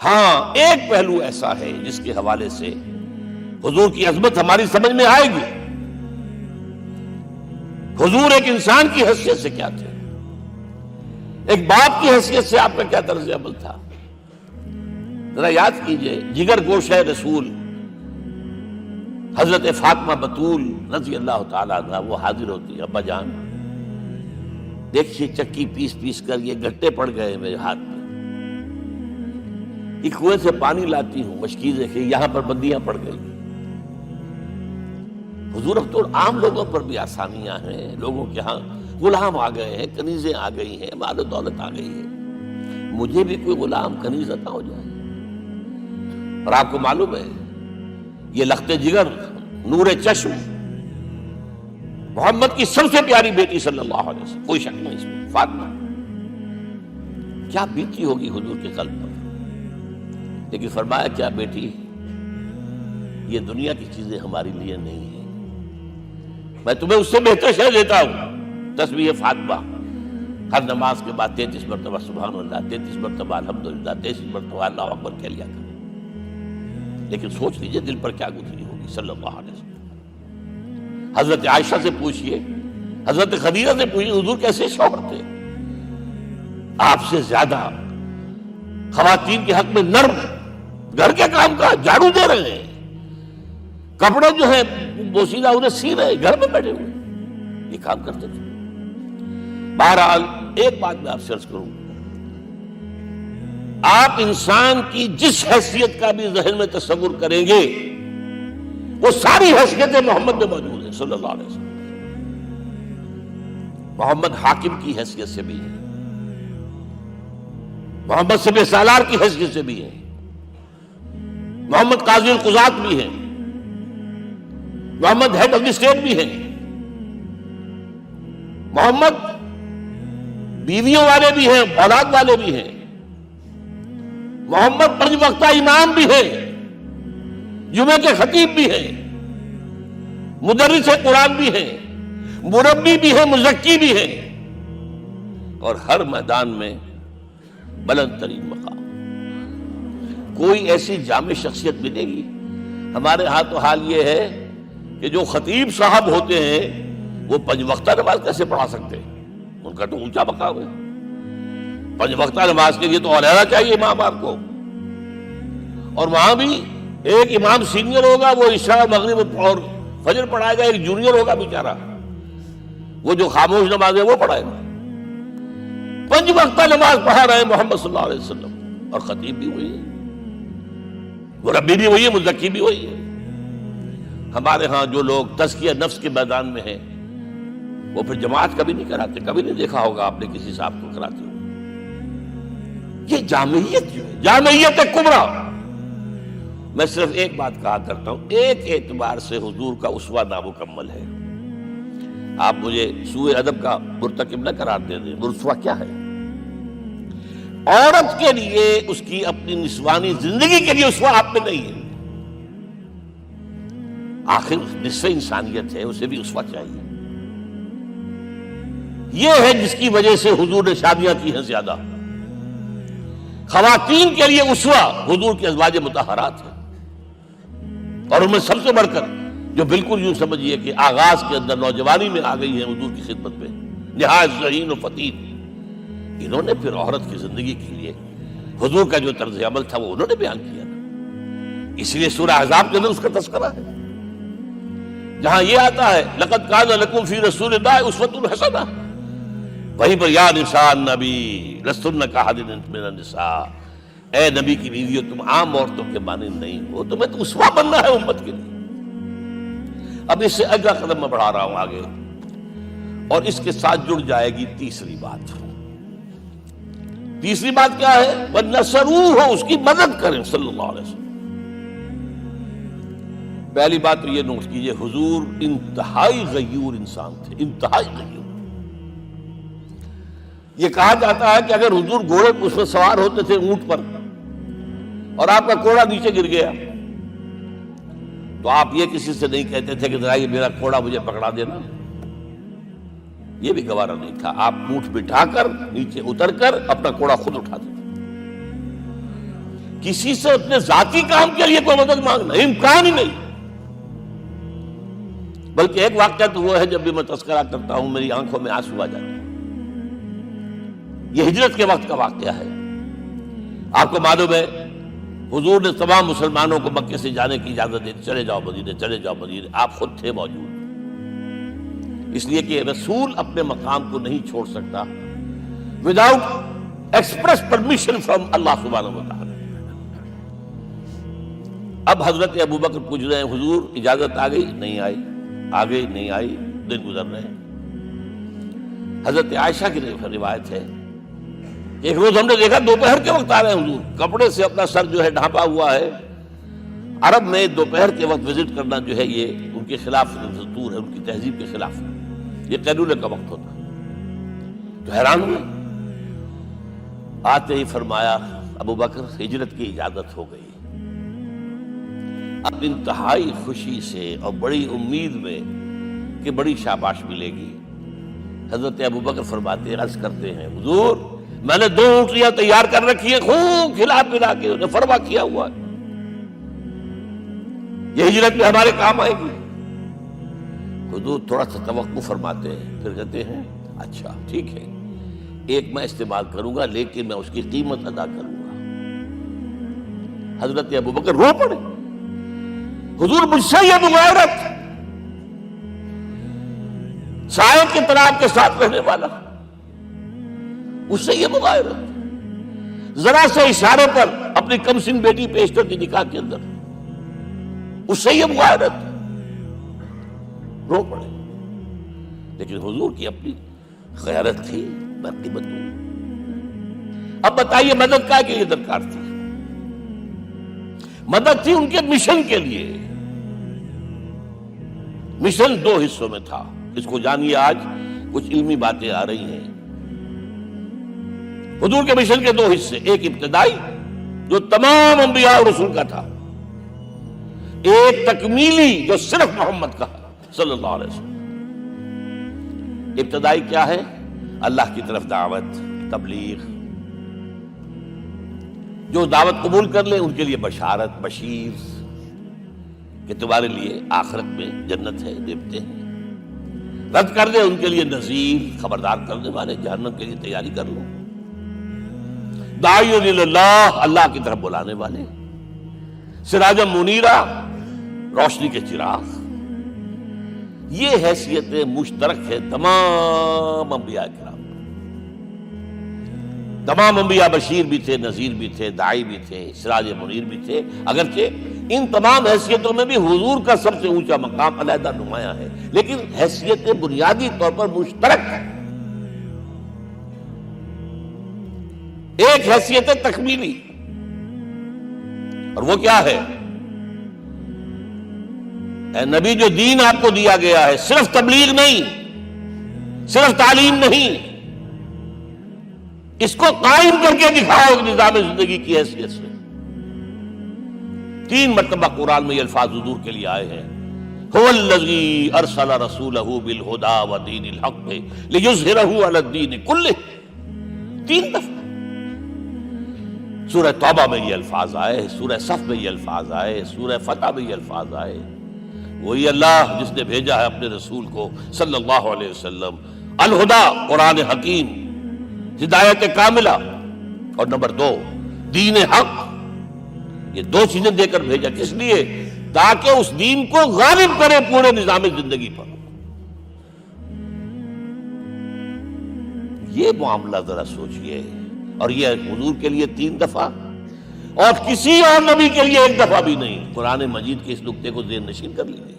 ہاں ایک پہلو ایسا ہے جس کے حوالے سے حضور کی عظمت ہماری سمجھ میں آئے گی. حضور ایک انسان کی حیثیت سے کیا تھے، ایک باپ کی حیثیت سے آپ کا کیا طرز عمل تھا. ذرا یاد کیجئے، جگر گوشہ رسول حضرت فاطمہ بتول رضی اللہ تعالیٰ عنہ وہ حاضر ہوتی ہے، ابا جان دیکھیے چکی پیس پیس کر یہ گھٹے پڑ گئے میرے ہاتھ میں، یہ کنویں سے پانی لاتی ہوں، مشکیزیں کہ یہاں پر بندیاں پڑ گئی. حضور اب تو عام لوگوں پر بھی آسانیاں ہیں، لوگوں کے ہاں غلام آ گئے ہیں، کنیزیں آ گئی ہیں، مال و دولت آ گئی ہے، مجھے بھی کوئی غلام کنیز عطا ہو جائے. اور آپ کو معلوم ہے یہ لخت جگر نور چشم محمد کی سب سے پیاری بیٹی صلی اللہ علیہ وسلم، کوئی شک نہیں اس میں، فاطمہ کیا بیتی ہوگی حضور کے قلب پر. لیکن فرمایا کیا بیٹی، یہ دنیا کی چیزیں ہمارے لیے نہیں ہیں، میں تمہیں اس سے بہتر شے دیتا ہوں. تسبیح فاطمہ ہر نماز کے بعد 33 مرتبہ سبحان اللہ، 33 مرتبہ الحمدللہ، 33 مرتبہ اللہ اکبر کہہ لیا کرو. لیکن سوچ لیجئے دل پر کیا گزری ہوگی صلی اللہ علیہ وسلم. حضرت عائشہ سے پوچھئے، حضرت خدیجہ سے پوچھئے حضور کیسے شوہر تھے، آپ سے زیادہ خواتین کے حق میں نرم، گھر کے کام کا جھاڑو دے رہے ہیں، کپڑے جو ہیں بوسیدہ انہیں سی رہے، گھر میں بیٹھے ہوئے یہ کام کرتے تھے. بہرحال ایک بات میں آپ سے عرض کروں، آپ انسان کی جس حیثیت کا بھی ذہن میں تصور کریں گے وہ ساری حیثیتیں محمد میں موجود ہیں صلی اللہ علیہ وسلم. محمد حاکم کی حیثیت سے بھی ہے، محمد سب سالار کی حیثیت سے بھی ہے، محمد قاضی القضات بھی ہیں، محمد ہیڈ آف دی اسٹیٹ بھی ہیں، محمد بیویوں والے بھی ہیں، اولاد والے بھی ہیں، محمد 5 وقتہ امام بھی ہیں، جمعے کے خطیب بھی ہیں، مدرس قرآن بھی ہیں، مربی بھی ہیں، مزکی بھی ہیں، اور ہر میدان میں بلند ترین مقام. کوئی ایسی جامع شخصیت ملے گی؟ ہمارے ہاں تو حال یہ ہے کہ جو خطیب صاحب ہوتے ہیں وہ 5 وقتہ نماز کیسے پڑھا سکتے ہیں، ان کا تو اونچا مقام ہے. 5 وقتہ نماز کے لیے تو علیحدہ چاہیے امام آپ کو، اور وہاں بھی ایک امام سینئر ہوگا وہ عشاء مغرب اور فجر پڑھائے گا، ایک جونیئر ہوگا بیچارہ وہ جو خاموش نماز ہے وہ پڑھائے گا. 5 وقتہ نماز پڑھا رہے ہیں محمد صلی اللہ علیہ وسلم، اور خطیب بھی وہی ہے، مربی بھی وہی ہے، مزکی بھی وہی ہے. ہمارے ہاں جو لوگ تزکیہ نفس کے میدان میں ہیں وہ پھر جماعت کبھی نہیں کراتے، کبھی نہیں دیکھا ہوگا آپ نے کسی صاحب کو کراتے ہو. یہ جامعیت جو ہے، جامعیت کبریٰ. میں صرف ایک بات کہا کرتا ہوں، ایک اعتبار سے حضور کا اسوہ نامکمل ہے. آپ مجھے سوء ادب کا مرتکب نہ قرار دے دیں. اسوہ کیا ہے؟ عورت کے لیے اس کی اپنی نسوانی زندگی کے لیے اسوہ آپ میں نہیں ہے. آخر نصف انسانیت ہے، اسے بھی اسوہ چاہیے. یہ ہے جس کی وجہ سے حضور نے شادیاں کی ہیں زیادہ. خواتین کے لیے اسوہ حضور کے ازواج مطہرات ہیں، اور ان میں سب سے بڑھ کر جو بالکل یوں سمجھیے کہ آغاز کے اندر نوجوانی میں آ گئی ہے حضور کی خدمت میں، نہایت ذہین و فتید. انہوں نے پھر عورت کی زندگی کے لیے حضور کا جو طرز عمل تھا وہ انہوں نے بیان کیا نا. اس لیے سورہ احزاب کے اندر اس کا تذکرہ ہے، جہاں یہ آتا ہے لقد کان لکم فی رسول اللہ اسوۃ حسنہ، وہیں پر یا نساء النبی لستن کاحد من النساء، اے نبی کی بیویوں تم عام عورتوں کے مانند نہیں ہو، تمہیں تو اسوہ بننا ہے امت کے لیے. اب اس سے اگلا قدم میں بڑھا رہا ہوں آگے، اور اس کے ساتھ جڑ جائے گی تیسری بات. تیسری بات کیا ہے؟ وَنَصَرُوهُ، اس کی مدد کریں صلی اللہ علیہ وسلم. پہلی بات تو یہ نوٹ کیجئے، حضور انتہائی غیور انسان تھے، انتہائی غیور. یہ کہا جاتا ہے کہ اگر حضور گھوڑے اس پر سوار ہوتے تھے اونٹ پر، اور آپ کا کوڑا نیچے گر گیا تو آپ یہ کسی سے نہیں کہتے تھے کہ ذرا یہ میرا کوڑا مجھے پکڑا دینا، یہ بھی گوارا نہیں تھا. آپ اونٹ بٹھا کر نیچے اتر کر اپنا کوڑا خود اٹھاتے تھے. کسی سے اپنے ذاتی کام کے لیے کوئی مدد مانگنا امکان ہی نہیں. بلکہ ایک واقعہ تو وہ ہے جب بھی میں تذکرہ کرتا ہوں میری آنکھوں میں آنسو آ جاتے ہیں. یہ ہجرت کے وقت کا واقعہ ہے. آپ کو معلوم ہے حضور نے تمام مسلمانوں کو مکے سے جانے کی اجازت دی، چلے جاؤ مدینے، چلے جاؤ مدینے. آپ خود تھے موجود، اس لیے کہ رسول اپنے مقام کو نہیں چھوڑ سکتا وداؤٹ ایکسپریس پرمیشن فرام اللہ سبحانہ و تعالی. اب حضرت ابوبکر پوچھ رہے ہیں حضور اجازت آ گئی؟ نہیں آئی. آ گئی؟ نہیں آئی. دن گزر رہے ہیں. حضرت عائشہ کی روایت ہے ایک روز ہم نے دیکھا دوپہر کے وقت آ رہے ہیں حضور، کپڑے سے اپنا سر جو ہے ڈھانپا ہوا ہے. عرب میں دوپہر کے وقت وزٹ کرنا جو ہے یہ ان کے خلاف دستور ہے، ان کی تہذیب کے خلاف ہے. یہ قیلولے کا وقت ہوتا ہے. تو حیران ہوئے. آتے ہی فرمایا ابوبکر ہجرت کی اجازت ہو گئی. اب انتہائی خوشی سے اور بڑی امید میں کہ بڑی شاباش ملے گی حضرت ابوبکر فرماتے ہیں، عرض کرتے ہیں حضور میں نے 2 اونٹیاں تیار کر رکھی ہیں، خوب کھلا پلا کے انہیں فرما کیا ہوا ہے، یہ ہجرت میں ہمارے کام آئے گی. حضور تھوڑا سا توقع فرماتے ہیں، پھر کہتے ہیں اچھا ٹھیک ہے، ایک میں استعمال کروں گا لیکن میں اس کی قیمت ادا کروں گا. حضرت ابوبکر رو پڑے. حضور مجھ سے یہ مغایرت، سائے کے طرح کے ساتھ رہنے والا، اس سے یہ مغایرت، ذرا سے اشارے پر اپنی کم سن بیٹی پیش کر دی نکاح کے اندر، اس سے یہ مغایرت. رو پڑے. لیکن حضور کی اپنی غیرت تھی، میں قیمت دوں. اب بتائیے مدد کا کہ یہ درکار تھی؟ مدد تھی ان کے مشن کے لیے. مشن 2 حصوں میں تھا. اس کو جانیے، آج کچھ علمی باتیں آ رہی ہیں. حضور کے مشن کے 2 حصے، ایک ابتدائی جو تمام انبیاء اور رسول کا تھا، ایک تکمیلی جو صرف محمد کا صلی اللہ علیہ وسلم. ابتدائی کیا ہے؟ اللہ کی طرف دعوت، تبلیغ. جو دعوت قبول کر لیں ان کے لیے بشارت، بشیر کہ تمہارے لیے آخرت میں جنت ہے، دیوتے ہیں. رد کر دیں ان کے لیے نذیر، خبردار کرنے والے، جہنم کے لیے تیاری کر لو. داعی اللہ، اللہ کی طرف بلانے والے. سراجا منیرا، روشنی کے چراغ. یہ حیثیتیں مشترک ہے تمام انبیاء کرام. تمام انبیاء بشیر بھی تھے، نذیر بھی تھے، داعی بھی تھے، سراج منیر بھی تھے. اگرچہ ان تمام حیثیتوں میں بھی حضور کا سب سے اونچا مقام علیحدہ نمایاں ہے، لیکن حیثیتیں بنیادی طور پر مشترک ہیں. ایک حیثیت تکمیلی، اور وہ کیا ہے؟ اے نبی جو دین آپ کو دیا گیا ہے صرف تبلیغ نہیں، صرف تعلیم نہیں، اس کو قائم کر کے دکھاؤ نظام زندگی کی حیثیت سے. 3 مرتبہ قرآن میں یہ الفاظ حضور کے لیے آئے ہیں، هو الذی ارسل رسولہ بالہدی ودین الحق لیظہرہ علی الدین کلہ. 3 دفعہ سورہ توبہ میں یہ الفاظ آئے، سورہ صف میں یہ الفاظ آئے، سورہ فتح میں یہ الفاظ آئے. وہی اللہ جس نے بھیجا ہے اپنے رسول کو صلی اللہ علیہ وسلم، الہدا قرآن حکیم، ہدایت کاملہ، اور نمبر 2 دین حق. یہ 2 چیزیں دے کر بھیجا. کس لیے؟ تاکہ اس دین کو غالب کرے پورے نظام زندگی پر. یہ معاملہ ذرا سوچئے. اور یہ حضور کے لیے 3 دفعہ، اور کسی اور نبی کے لیے 1 دفعہ بھی نہیں. قرآن مجید کے اس نقطے کو ذہن نشین کر لیجیے.